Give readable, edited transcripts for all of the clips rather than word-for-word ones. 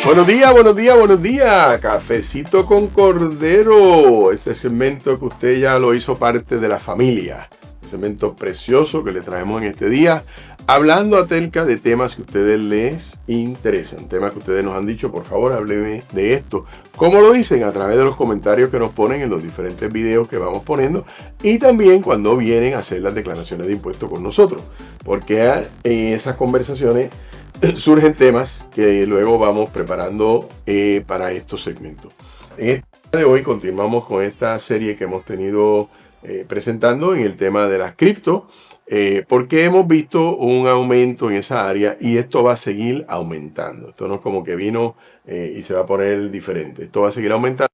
Buenos días, buenos días, buenos días. Cafecito con Cordero. Este segmento que usted ya lo hizo parte de la familia. Un segmento precioso que le traemos en este día, hablando acerca de temas que a ustedes les interesan. Temas que ustedes nos han dicho, por favor, hábleme de esto. ¿Cómo lo dicen? A través de los comentarios que nos ponen en los diferentes videos que vamos poniendo. Y también cuando vienen a hacer las declaraciones de impuestos con nosotros. Porque en esas conversaciones surgen temas que luego vamos preparando para estos segmentos. En este día de hoy continuamos con esta serie que hemos tenido presentando en el tema de las cripto, porque hemos visto un aumento en esa área y esto va a seguir aumentando. Esto no es como que vino y se va a poner diferente. Esto va a seguir aumentando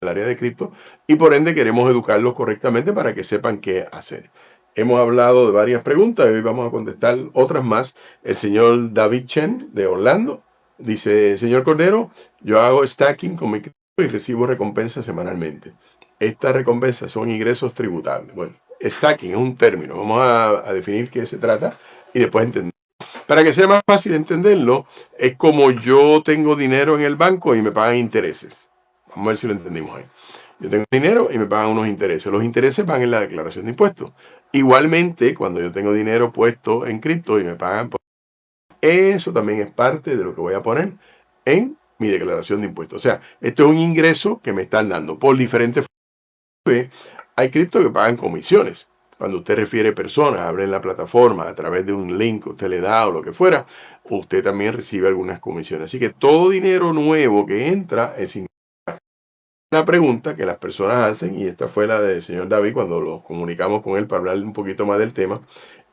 en el área de cripto y por ende queremos educarlos correctamente para que sepan qué hacer. Hemos hablado de varias preguntas y hoy vamos a contestar otras más. El señor David Chen de Orlando dice: señor Cordero, yo hago stacking con mi cripto y recibo recompensas semanalmente. Estas recompensas son ingresos tributables. Bueno, stacking es un término. Vamos a definir qué se trata y después entender. Para que sea más fácil entenderlo, es como yo tengo dinero en el banco y me pagan intereses. Vamos a ver si lo entendimos ahí. Yo tengo dinero y me pagan unos intereses. Los intereses van en la declaración de impuestos. Igualmente, cuando yo tengo dinero puesto en cripto y me pagan por eso, también es parte de lo que voy a poner en mi declaración de impuestos. O sea, esto es un ingreso que me están dando por diferentes formas. Hay cripto que pagan comisiones. Cuando usted refiere personas, abre en la plataforma a través de un link que usted le da o lo que fuera, usted también recibe algunas comisiones. Así que todo dinero nuevo que entra es ingreso. Una pregunta que las personas hacen, y esta fue la del señor David cuando lo comunicamos con él para hablar un poquito más del tema,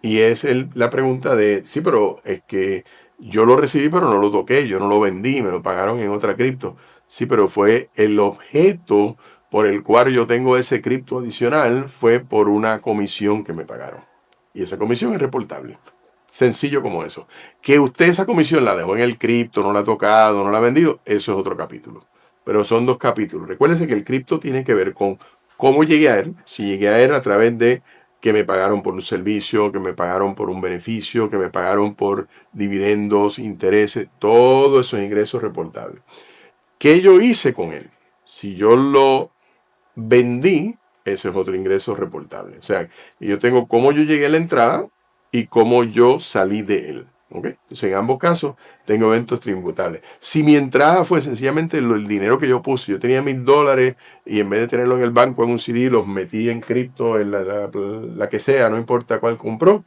y es la pregunta de: sí, pero es que yo lo recibí pero no lo toqué, yo no lo vendí, me lo pagaron en otra cripto. Sí, pero fue el objeto por el cual yo tengo ese cripto adicional, fue por una comisión que me pagaron. Y esa comisión es reportable. Sencillo como eso. Que usted esa comisión la dejó en el cripto, no la ha tocado, no la ha vendido, eso es otro capítulo. Pero son dos capítulos. Recuérdense que el cripto tiene que ver con cómo llegué a él. Si llegué a él a través de que me pagaron por un servicio, que me pagaron por un beneficio, que me pagaron por dividendos, intereses, todo eso es ingresos reportables. ¿Qué yo hice con él? Si yo lo vendí, ese es otro ingreso reportable. O sea, yo tengo cómo yo llegué a la entrada y cómo yo salí de él. ¿Okay? Entonces, en ambos casos, tengo eventos tributables. Si mi entrada fue sencillamente el dinero que yo puse, yo tenía $1,000 y en vez de tenerlo en el banco, en un CD, los metí en cripto, en la que sea, no importa cuál compró,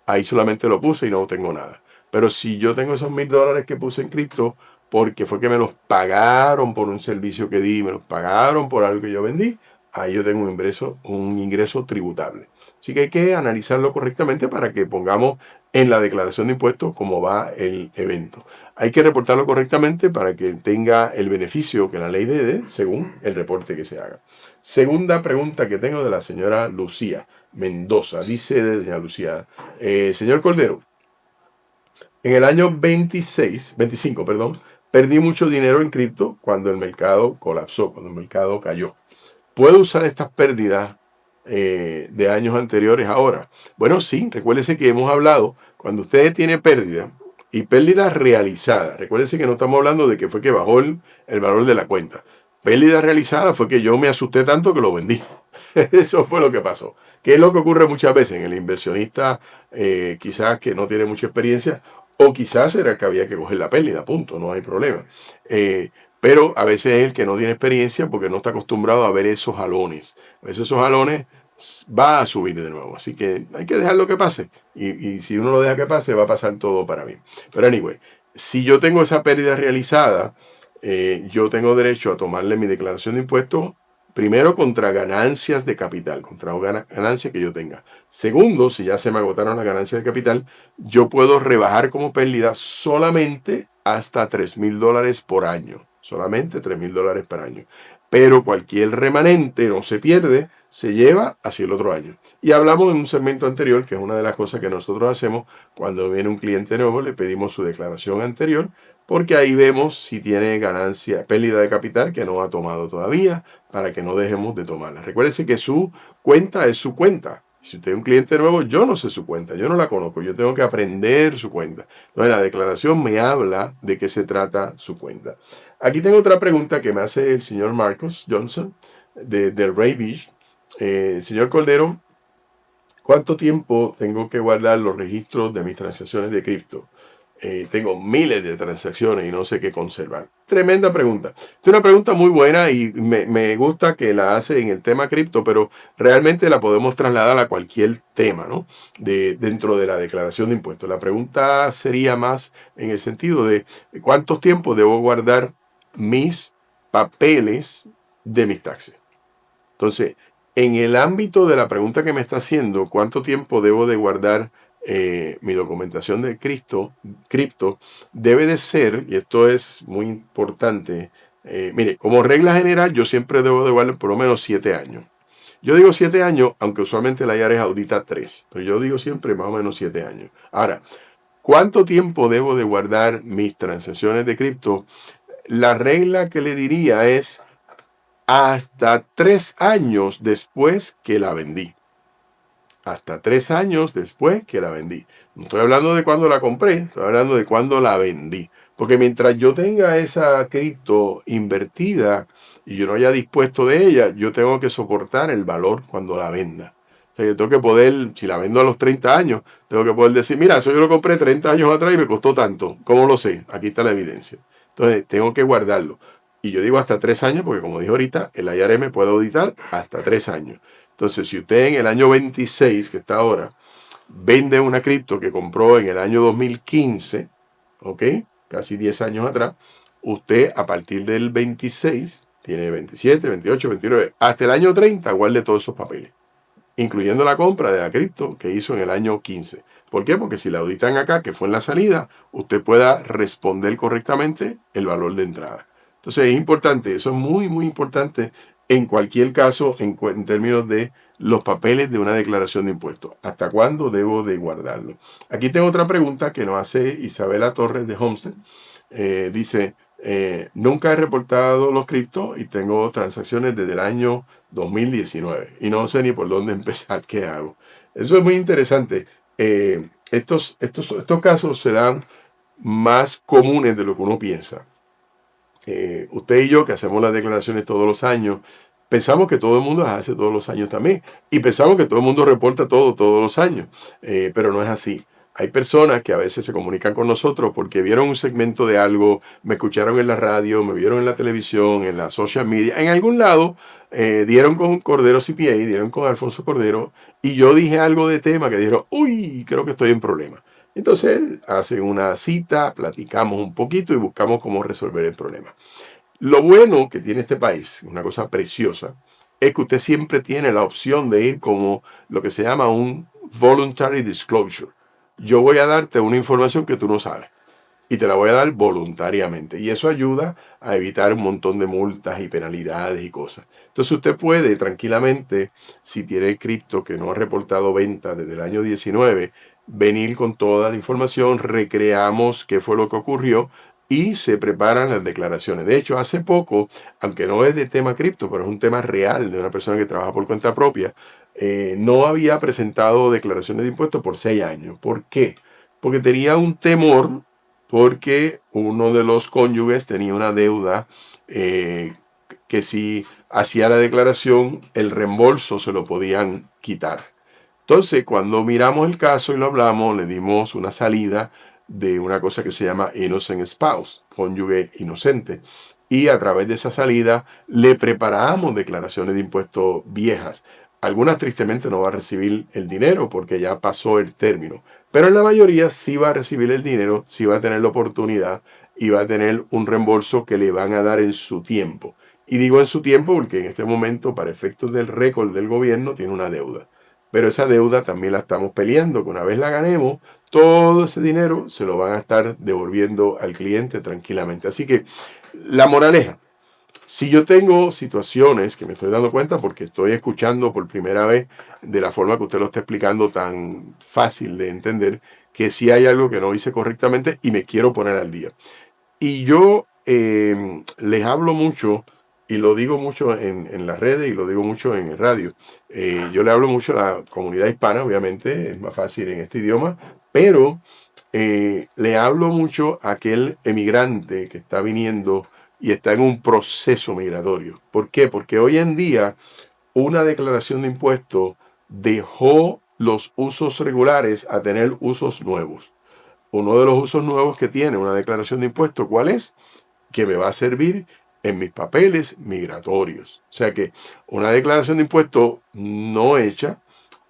ahí solamente lo puse y no tengo nada. Pero si yo tengo esos $1,000 que puse en cripto, porque fue que me los pagaron por un servicio que di, me los pagaron por algo que yo vendí, ahí yo tengo un ingreso tributable. Así que hay que analizarlo correctamente para que pongamos en la declaración de impuestos cómo va el evento. Hay que reportarlo correctamente para que tenga el beneficio que la ley dé según el reporte que se haga. Segunda pregunta que tengo de la señora Lucía Mendoza. Dice doña Lucía: señor Cordero, en el año 25, perdí mucho dinero en cripto cuando el mercado colapsó, cuando el mercado cayó. ¿Puedo usar estas pérdidas de años anteriores ahora? Bueno, sí, recuérdese que hemos hablado, cuando usted tiene pérdida y pérdida realizada, recuérdese que no estamos hablando de que fue que bajó el valor de la cuenta. Pérdida realizada fue que yo me asusté tanto que lo vendí. Eso fue lo que pasó. ¿Qué es lo que ocurre muchas veces en el inversionista quizás que no tiene mucha experiencia? O quizás era el que había que coger la pérdida, punto, no hay problema. Pero a veces es el que no tiene experiencia porque no está acostumbrado a ver esos jalones. A veces esos jalones va a subir de nuevo. Así que hay que dejarlo que pase. Y si uno lo deja que pase, va a pasar todo para mí. Pero anyway, si yo tengo esa pérdida realizada, yo tengo derecho a tomarle mi declaración de impuestos. Primero, contra ganancias de capital, contra ganancias que yo tenga. Segundo, si ya se me agotaron las ganancias de capital, yo puedo rebajar como pérdida solamente hasta $3,000 por año. Solamente $3,000 por año. Pero cualquier remanente no se pierde, se lleva hacia el otro año. Y hablamos en un segmento anterior, que es una de las cosas que nosotros hacemos cuando viene un cliente nuevo, le pedimos su declaración anterior, porque ahí vemos si tiene ganancia, pérdida de capital que no ha tomado todavía, para que no dejemos de tomarla. Recuérdese que su cuenta es su cuenta. Si usted es un cliente nuevo, yo no sé su cuenta, yo no la conozco, yo tengo que aprender su cuenta. Entonces la declaración me habla de qué se trata su cuenta. Aquí tengo otra pregunta que me hace el señor Marcos Johnson de Ray Beach. Señor Cordero, ¿cuánto tiempo tengo que guardar los registros de mis transacciones de cripto? Tengo miles de transacciones y no sé qué conservar. Tremenda pregunta. Es una pregunta muy buena y me gusta que la hace en el tema cripto, pero realmente la podemos trasladar a cualquier tema, ¿no? Dentro de la declaración de impuestos. La pregunta sería más en el sentido de cuánto tiempo debo guardar mis papeles de mis taxes. Entonces, en el ámbito de la pregunta que me está haciendo, ¿cuánto tiempo debo de guardar mi documentación de cripto? Debe de ser, y esto es muy importante, mire, como regla general, yo siempre debo de guardar por lo menos 7 años. Yo digo 7 años, aunque usualmente la IRS audita 3, pero yo digo siempre más o menos 7 años. Ahora, ¿cuánto tiempo debo de guardar mis transacciones de cripto? La regla que le diría es hasta 3 años después que la vendí. Hasta 3 años después que la vendí. No estoy hablando de cuando la compré, estoy hablando de cuando la vendí. Porque mientras yo tenga esa cripto invertida y yo no haya dispuesto de ella, yo tengo que soportar el valor cuando la venda. O sea, yo tengo que poder, si la vendo a los 30 años, tengo que poder decir, mira, eso yo lo compré 30 años atrás y me costó tanto. ¿Cómo lo sé? Aquí está la evidencia. Entonces, tengo que guardarlo. Y yo digo hasta 3 años porque, como dije ahorita, el IRS me puede auditar hasta 3 años. Entonces, si usted en el año 26, que está ahora, vende una cripto que compró en el año 2015, ¿ok? Casi 10 años atrás, usted a partir del 26, tiene 27, 28, 29, hasta el año 30, guarde todos esos papeles, incluyendo la compra de la cripto que hizo en el año 15. ¿Por qué? Porque si la auditan acá, que fue en la salida, usted pueda responder correctamente el valor de entrada. Entonces es importante, eso es muy, muy importante en cualquier caso en términos de los papeles de una declaración de impuestos. ¿Hasta cuándo debo de guardarlo? Aquí tengo otra pregunta que nos hace Isabela Torres de Homestead. Dice, nunca he reportado los criptos y tengo transacciones desde el año 2019 y no sé ni por dónde empezar, qué hago. Eso es muy interesante. Estos casos se dan más comunes de lo que uno piensa. Usted y yo, que hacemos las declaraciones todos los años, pensamos que todo el mundo las hace todos los años también. Y pensamos que todo el mundo reporta todo todos los años. Pero no es así. Hay personas que a veces se comunican con nosotros porque vieron un segmento de algo, me escucharon en la radio, me vieron en la televisión, en la social media, en algún lado, dieron con Cordero CPA, dieron con Alfonso Cordero, y yo dije algo de tema que dijeron, uy, creo que estoy en problema. Entonces hacen una cita, platicamos un poquito y buscamos cómo resolver el problema. Lo bueno que tiene este país, una cosa preciosa, es que usted siempre tiene la opción de ir como lo que se llama un voluntary disclosure. Yo voy a darte una información que tú no sabes y te la voy a dar voluntariamente. Y eso ayuda a evitar un montón de multas y penalidades y cosas. Entonces usted puede tranquilamente, si tiene cripto que no ha reportado ventas desde el año 19, venir con toda la información, recreamos qué fue lo que ocurrió y se preparan las declaraciones. De hecho, hace poco, aunque no es de tema cripto, pero es un tema real de una persona que trabaja por cuenta propia, no había presentado declaraciones de impuestos por 6 años. ¿Por qué? Porque tenía un temor porque uno de los cónyuges tenía una deuda que si hacía la declaración, el reembolso se lo podían quitar. Entonces, cuando miramos el caso y lo hablamos, le dimos una salida de una cosa que se llama innocent spouse, cónyuge inocente. Y a través de esa salida le preparamos declaraciones de impuestos viejas. Algunas tristemente no va a recibir el dinero porque ya pasó el término. Pero en la mayoría sí va a recibir el dinero, sí va a tener la oportunidad y va a tener un reembolso que le van a dar en su tiempo. Y digo en su tiempo porque en este momento, para efectos del récord del gobierno, tiene una deuda. Pero esa deuda también la estamos peleando, que una vez la ganemos, todo ese dinero se lo van a estar devolviendo al cliente tranquilamente. Así que la moraleja, si yo tengo situaciones que me estoy dando cuenta porque estoy escuchando por primera vez de la forma que usted lo está explicando tan fácil de entender, que si hay algo que no hice correctamente y me quiero poner al día. Y yo les hablo mucho y lo digo mucho en las redes y lo digo mucho en el radio. Yo le hablo mucho a la comunidad hispana, obviamente, es más fácil en este idioma, pero le hablo mucho a aquel emigrante que está viniendo y está en un proceso migratorio. ¿Por qué? Porque hoy en día una declaración de impuestos dejó los usos regulares a tener usos nuevos. Uno de los usos nuevos que tiene una declaración de impuestos, ¿cuál es? Que me va a servir en mis papeles migratorios. O sea que una declaración de impuestos no hecha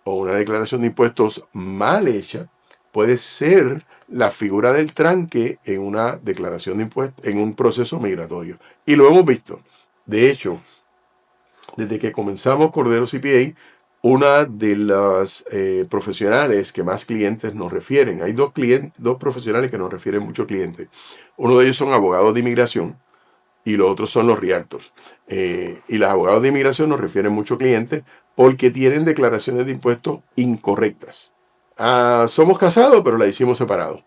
o una declaración de impuestos mal hecha puede ser la figura del tranque en una declaración de impuestos, en un proceso migratorio. Y lo hemos visto. De hecho, desde que comenzamos Cordero CPA, una de las profesionales que más clientes nos refieren, hay dos profesionales que nos refieren muchos clientes. Uno de ellos son abogados de inmigración y los otros son los realtors. Y los abogados de inmigración nos refieren muchos clientes porque tienen declaraciones de impuestos incorrectas. Somos casados, pero la hicimos separado.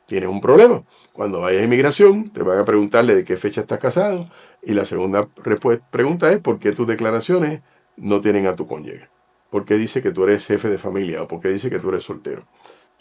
Tienes un problema. Cuando vayas a inmigración, te van a preguntarle de qué fecha estás casado. Y la segunda pregunta es por qué tus declaraciones no tienen a tu cónyuge. ¿Por qué dice que tú eres jefe de familia o por qué dice que tú eres soltero?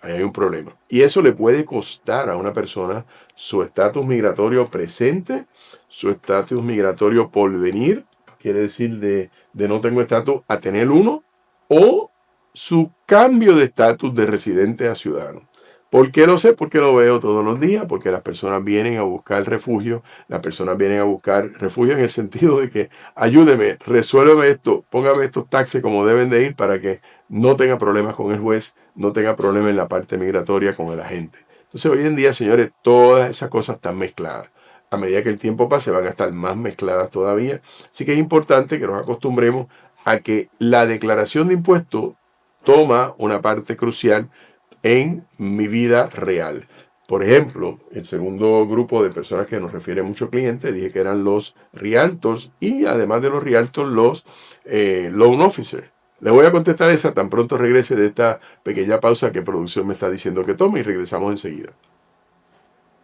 Ahí hay un problema. Y eso le puede costar a una persona su estatus migratorio presente, su estatus migratorio por venir, quiere decir de no tengo estatus a tener uno, o su cambio de estatus de residente a ciudadano. ¿Por qué lo sé? Porque lo veo todos los días, porque las personas vienen a buscar refugio, las personas vienen a buscar refugio en el sentido de que ayúdeme, resuélveme esto, póngame estos taxes como deben de ir para que no tenga problemas con el juez, no tenga problemas en la parte migratoria con el agente. Entonces hoy en día, señores, todas esas cosas están mezcladas. A medida que el tiempo pase van a estar más mezcladas todavía. Así que es importante que nos acostumbremos a que la declaración de impuestos toma una parte crucial en mi vida real. Por ejemplo, el segundo grupo de personas que nos refiere mucho clientes, dije que eran los realtors y además de los realtors, los loan officers. Le voy a contestar esa tan pronto regrese de esta pequeña pausa que producción me está diciendo que tome y regresamos enseguida.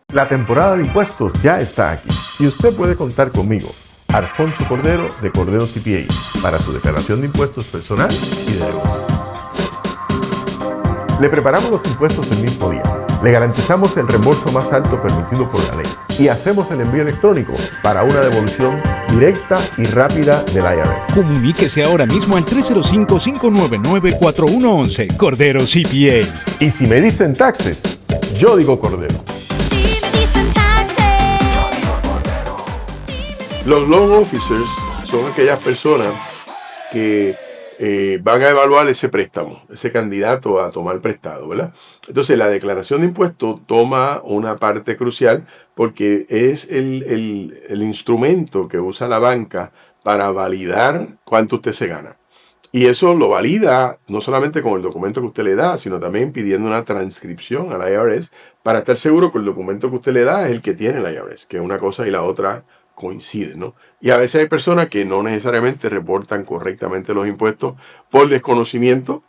La temporada de impuestos ya está aquí y usted puede contar conmigo, Alfonso Cordero de Cordero CPA, para su declaración de impuestos personal y de negocio. Le preparamos los impuestos el mismo día, le garantizamos el reembolso más alto permitido por la ley y hacemos el envío electrónico para una devolución directa y rápida del IRS. Comuníquese ahora mismo al 305-599-4111, Cordero CPA. Y si me dicen taxes, yo digo Cordero. Los loan officers son aquellas personas que van a evaluar ese préstamo, ese candidato a tomar prestado, ¿verdad? Entonces la declaración de impuestos toma una parte crucial porque es el instrumento que usa la banca para validar cuánto usted se gana. Y eso lo valida no solamente con el documento que usted le da, sino también pidiendo una transcripción al IRS para estar seguro que el documento que usted le da es el que tiene el IRS, que una cosa y la otra coinciden, ¿no? Y a veces hay personas que no necesariamente reportan correctamente los impuestos por desconocimiento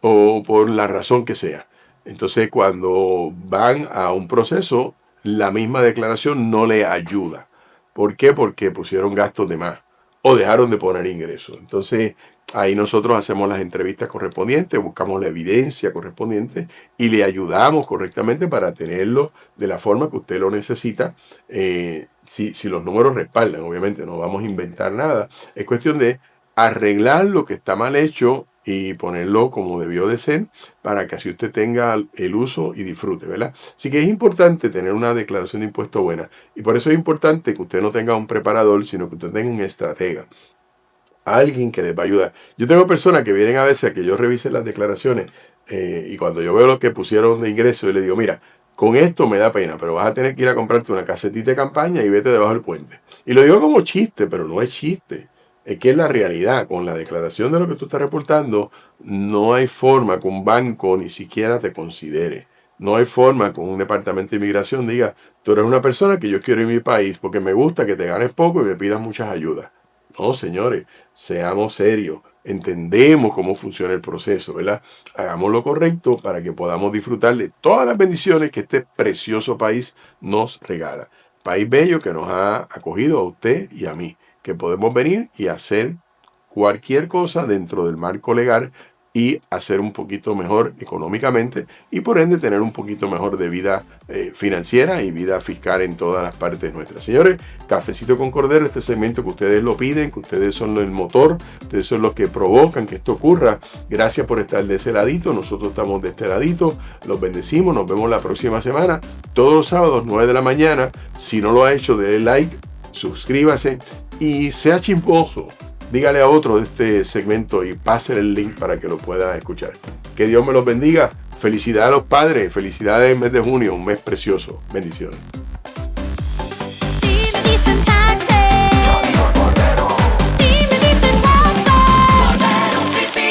o por la razón que sea. Entonces, cuando van a un proceso, la misma declaración no le ayuda. ¿Por qué? Porque pusieron gastos de más o dejaron de poner ingresos. Entonces, ahí nosotros hacemos las entrevistas correspondientes, buscamos la evidencia correspondiente y le ayudamos correctamente para tenerlo de la forma que usted lo necesita. Si los números respaldan, obviamente no vamos a inventar nada. Es cuestión de arreglar lo que está mal hecho y ponerlo como debió de ser para que así usted tenga el uso y disfrute, ¿verdad? Así que es importante tener una declaración de impuestos buena y por eso es importante que usted no tenga un preparador, sino que usted tenga un estratega. Alguien que les va a ayudar. Yo tengo personas que vienen a veces a que yo revise las declaraciones y cuando yo veo lo que pusieron de ingreso, yo le digo, mira, con esto me da pena, pero vas a tener que ir a comprarte una casetita de campaña y vete debajo del puente. Y lo digo como chiste, pero no es chiste. Es que es la realidad. Con la declaración de lo que tú estás reportando, no hay forma que un banco ni siquiera te considere. No hay forma que un departamento de inmigración diga, tú eres una persona que yo quiero en mi país porque me gusta que te ganes poco y me pidas muchas ayudas. No, señores, seamos serios, entendemos cómo funciona el proceso, ¿verdad? Hagamos lo correcto para que podamos disfrutar de todas las bendiciones que este precioso país nos regala. País bello que nos ha acogido a usted y a mí. que podemos venir y hacer cualquier cosa dentro del marco legal y hacer un poquito mejor económicamente y por ende tener un poquito mejor de vida financiera y vida fiscal en todas las partes nuestras. Señores, Cafecito con Cordero, este segmento que ustedes lo piden, que ustedes son el motor, ustedes son los que provocan que esto ocurra. Gracias por estar de ese ladito, nosotros estamos de este ladito, los bendecimos, nos vemos la próxima semana, todos los sábados 9 de la mañana. Si no lo ha hecho, denle like, suscríbase y sea chismoso. Dígale a otro de este segmento y pásele el link para que lo pueda escuchar. Que Dios me los bendiga. Felicidades a los padres. Felicidades en el mes de junio, un mes precioso. Bendiciones.